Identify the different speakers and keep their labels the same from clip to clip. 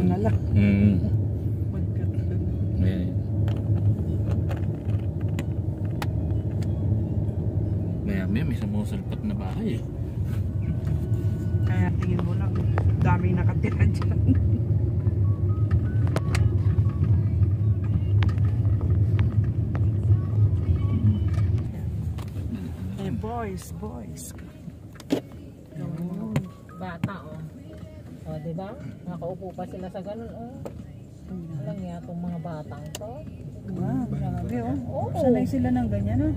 Speaker 1: na lang. Magkatalan.
Speaker 2: Ayan. Maya may sumusulpat na bahay eh.
Speaker 1: Kaya tingin mo lang, daming nakatira dyan. Eh, boys.
Speaker 3: Bata, oh. O, diba? Nakaupo pa sila sa ganun, oh. Alam niya itong mga batang to.
Speaker 1: Wow, grabe oh.
Speaker 3: Oo.
Speaker 1: Sanay sila ng ganyan oh.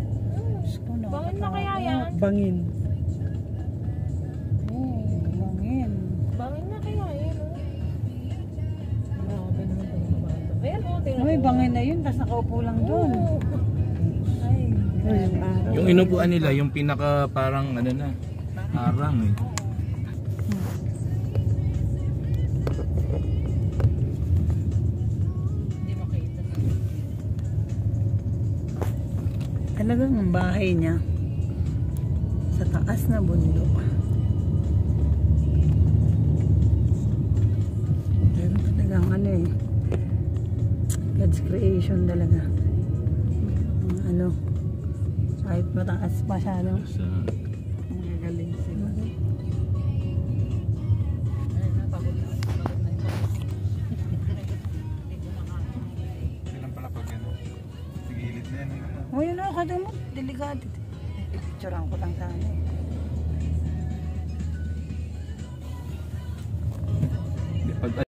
Speaker 3: Bangin na kaya yan?
Speaker 1: Bangin. Bangin.
Speaker 3: Bangin na kaya yan, oh. Grabe naman itong mga bata. Ayan, oh, tingnan
Speaker 1: May
Speaker 3: mo.
Speaker 1: bangin na yun, tapos nakaupo lang doon.
Speaker 3: Oo.
Speaker 1: Ay,
Speaker 2: Yung inupuan nila, yung pinaka parang ano na, arang eh.
Speaker 3: Hindi makita.
Speaker 1: talagang ang bahay niya sa taas na bundok. Pero talagang ano eh, God's creation talaga. Ano, kahit mataas masyado,
Speaker 2: Sa
Speaker 1: magagaling sila.
Speaker 3: Ayun na, pagod na. Pagod na ito.
Speaker 4: Kailan pala pag yan? Sigilid na yan.
Speaker 1: O yun o, kada mo, delikado. Picturean ko lang sana eh.